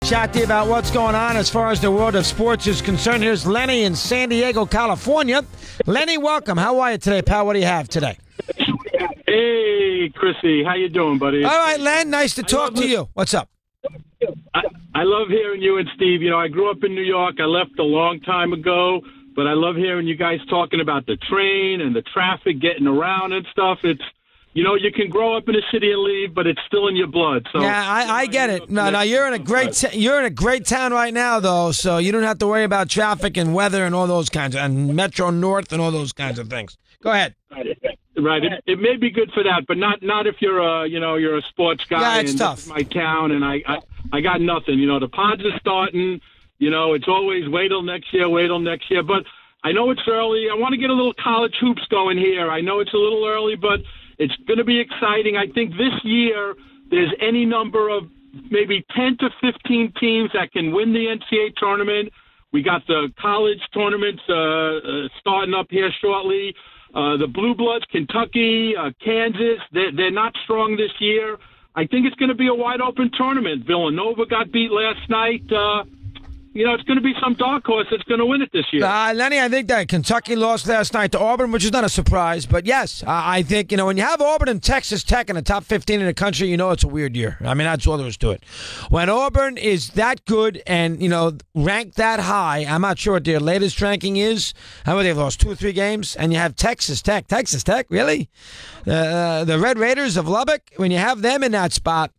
Chat to you about what's going on as far as the world of sports is concerned. Here's Lenny in San Diego, California. Lenny, welcome. How are you today, pal? What do you have today? Hey, Chrissy. How you doing, buddy? All right, Len. Nice to talk to you. What's up? I love hearing you and Steve. You know, I grew up in New York. I left a long time ago, but I love hearing you guys talking about the train and the traffic, getting around and stuff. It's, you know, you can grow up in a city and leave, but it's still in your blood. So yeah, I get it. No, you're in a great town right now, though, so you don't have to worry about traffic and weather and all those kinds of, and Metro North and all those kinds of things. Go ahead. Right. It may be good for that, but not if you're a sports guy. Yeah, it's and tough. This is my town, and I got nothing. You know, the pods are starting. You know, it's always wait till next year. But I know it's early. I want to get a little college hoops going here. I know it's a little early, but it's going to be exciting. I think this year there's any number of maybe 10 to 15 teams that can win the NCAA tournament. We got the college tournaments starting up here shortly. The Blue Bloods, Kentucky, Kansas, they're not strong this year. I think it's going to be a wide-open tournament. Villanova got beat last night. You know, it's going to be some dark horse that's going to win it this year. Lenny, I think that Kentucky lost last night to Auburn, which is not a surprise. But, yes, I think, you know, when you have Auburn and Texas Tech in the top 15 in the country, you know it's a weird year. I mean, that's all there is to it. When Auburn is that good and, you know, ranked that high, I'm not sure what their latest ranking is. How many they've lost 2 or 3 games? And you have Texas Tech. Texas Tech, really? The Red Raiders of Lubbock, when you have them in that spot,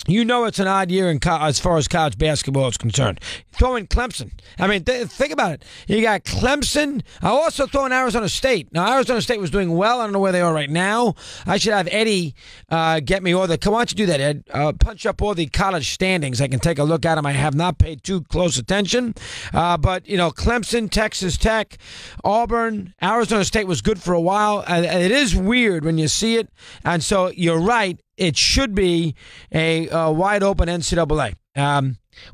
you know it's an odd year as far as college basketball is concerned. Throw in Clemson. I mean, think about it. You got Clemson. I also throw in Arizona State. Now, Arizona State was doing well. I don't know where they are right now. I should have Eddie get me all the... Why don't you do that, Ed? Punch up all the college standings. I can take a look at them. I have not paid too close attention. But, you know, Clemson, Texas Tech, Auburn, Arizona State was good for a while. It is weird when you see it. And so you're right. It should be a wide-open NCAA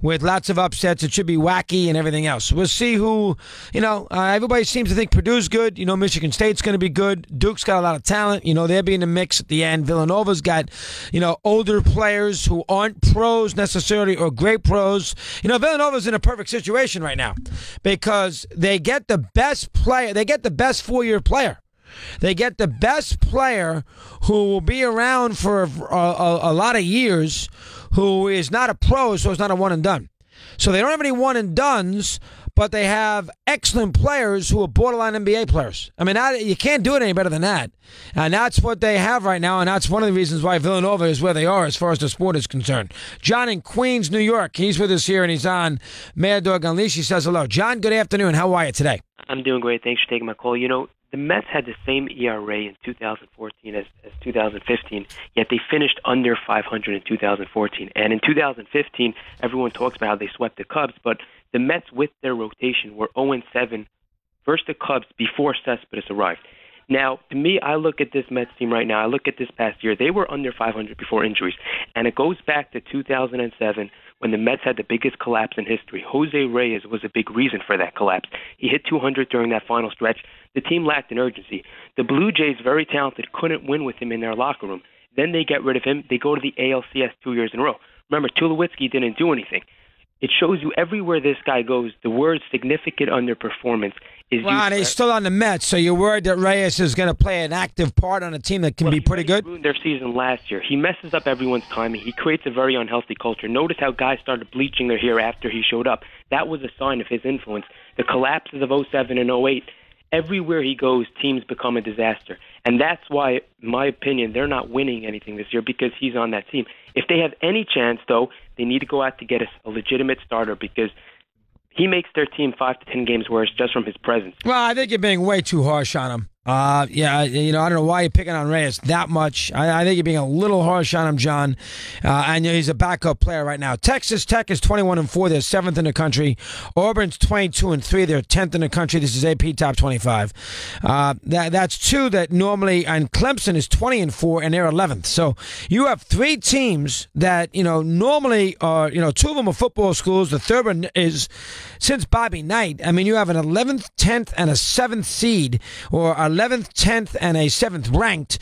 with lots of upsets. It should be wacky and everything else. We'll see who, you know, everybody seems to think Purdue's good. You know, Michigan State's going to be good. Duke's got a lot of talent. You know, they'll be in the mix at the end. Villanova's got, you know, older players who aren't pros necessarily or great pros. You know, Villanova's in a perfect situation right now because they get the best player. They get the best 4-year player. They get the best player who will be around for a lot of years, who is not a pro, so it's not a one and done. So they don't have any one and dones, but they have excellent players who are borderline NBA players. I mean, you can't do it any better than that. And that's what they have right now, and that's one of the reasons why Villanova is where they are as far as the sport is concerned. John in Queens, New York, he's with us here, and he's on Mad Dog Unleashed. He says hello. John, good afternoon. How are you today? I'm doing great. Thanks for taking my call. You know, the Mets had the same ERA in 2014 as 2015, yet they finished under 500 in 2014. And in 2015, everyone talks about how they swept the Cubs, but the Mets with their rotation were 0-7 versus the Cubs before Cespedes arrived. Now, to me, I look at this Mets team right now, I look at this past year, they were under 500 before injuries. And it goes back to 2007 when the Mets had the biggest collapse in history. Jose Reyes was a big reason for that collapse. He hit 200 during that final stretch. The team lacked an urgency. The Blue Jays, very talented, couldn't win with him in their locker room. Then they get rid of him. They go to the ALCS 2 years in a row. Remember, Tulowitzki didn't do anything. It shows you everywhere this guy goes, the word significant underperformance is well, and he's still on the Mets, so you're worried that Reyes is going to play an active part on a team that can be pretty good? He ruined their season last year. He messes up everyone's timing. He creates a very unhealthy culture. Notice how guys started bleaching their hair after he showed up. That was a sign of his influence. The collapses of 07 and 08, everywhere he goes, teams become a disaster. And that's why, in my opinion, they're not winning anything this year because he's on that team. If they have any chance, though, they need to go out to get a legitimate starter because he makes their team 5 to 10 games worse just from his presence. Well, I think you're being way too harsh on him. Yeah, you know, I don't know why you're picking on Reyes that much. I think you're being a little harsh on him, John. And he's a backup player right now. Texas Tech is 21-4. They're 7th in the country. Auburn's 22-3. They're 10th in the country. This is AP Top 25. That's two that normally, and Clemson is 20-4, and they're 11th. So you have 3 teams that, you know, normally are, you know, 2 of them are football schools. The third one is, since Bobby Knight, I mean, you have an 11th, 10th, and a 7th seed, or 11th, 10th, and a 7th ranked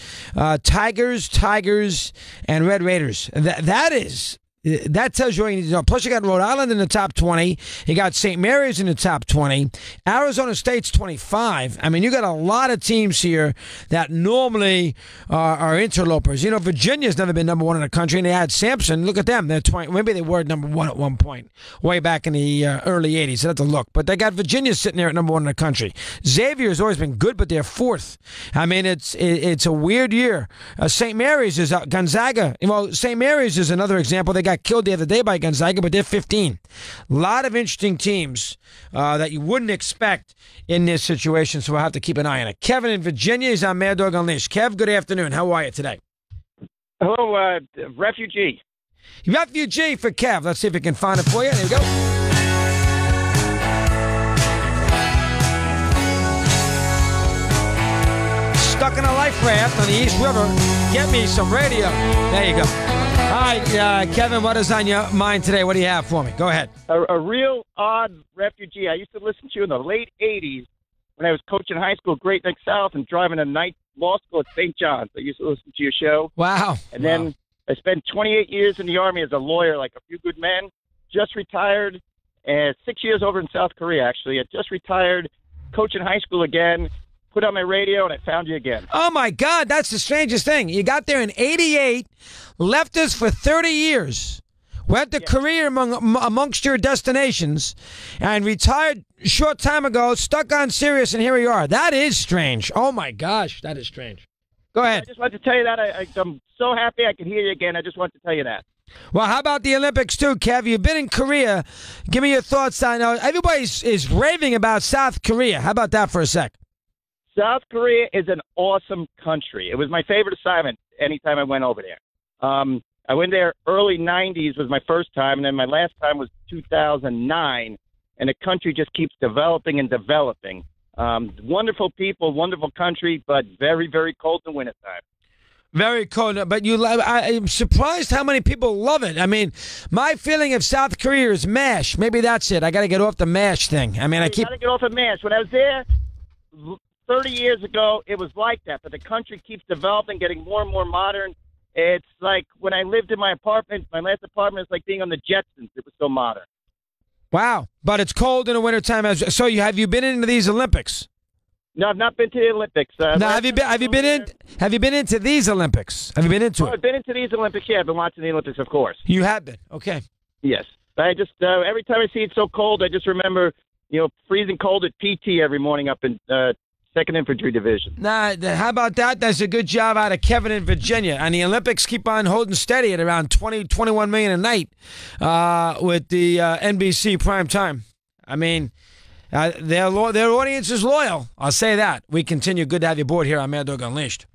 Tigers, and Red Raiders. That is That tells you what you need to know. Plus, you got Rhode Island in the top 20. You got St. Mary's in the top 20. Arizona State's 25. I mean, you got a lot of teams here that normally are interlopers. You know, Virginia's never been number one in the country, and they had Sampson. Look at them. They're 20. Maybe they were number one at one point, way back in the early 80s. I'd have to look. But they got Virginia sitting there at number one in the country. Xavier's always been good, but they're fourth. I mean, it's a weird year. St. Mary's is Gonzaga. Well, St. Mary's is another example. They got killed the other day by Gonzaga, but they're 15. A lot of interesting teams that you wouldn't expect in this situation, so we'll have to keep an eye on it. Kevin in Virginia is on Mad Dog Unleashed. Kev, good afternoon. How are you today? Hello, refugee. Refugee for Kev. Let's see if we can find it for you. There we go. Stuck in a life raft on the East River. Get me some radio. There you go. All right, Kevin, what is on your mind today? What do you have for me? Go ahead. A real odd refugee. I used to listen to you in the late 80s when I was coaching high school at Great Neck South and driving a night law school at St. John's. I used to listen to your show. Wow. And then I spent 28 years in the Army as a lawyer, like a few good men. Just retired, and 6 years over in South Korea, actually. I just retired, coaching high school again. Put on my radio, and I found you again. Oh, my God. That's the strangest thing. You got there in 88, left us for 30 years, went to Korea amongst your destinations, and retired a short time ago, stuck on Sirius, and here we are. That is strange. Oh, my gosh. That is strange. Go ahead. I just wanted to tell you that. I'm so happy I can hear you again. I just wanted to tell you that. Well, how about the Olympics, too, Kev? You've been in Korea. Give me your thoughts. I know everybody is raving about South Korea. How about that for a sec? South Korea is an awesome country. It was my favorite assignment anytime I went over there. I went there early 90s was my first time, and then my last time was 2009, and the country just keeps developing and developing. Wonderful people, wonderful country, but very, very cold in the wintertime. Very cold, but I'm surprised how many people love it. I mean, my feeling of South Korea is MASH. Maybe that's it. I got to get off the MASH thing. I mean, I got to get off of MASH. When I was there 30 years ago, it was like that, but the country keeps developing, getting more and more modern. It's like when I lived in my apartment, my last apartment, it's like being on the Jetsons. It was so modern. Wow, but it's cold in the wintertime. So have you been into these Olympics? No, I've not been to the Olympics. No, have you been into these Olympics? Have you been into it? I've been into these Olympics. Yeah, I've been watching the Olympics, of course. You have been. Okay. Yes, I just every time I see it so cold, I just remember freezing cold at PT every morning up in 2nd Infantry Division. Nah, how about that? That's a good job out of Kevin in Virginia. And the Olympics keep on holding steady at around 21 million a night with the NBC prime time. I mean, their audience is loyal. I'll say that. We continue. Good to have you aboard here on Mad Dog Unleashed.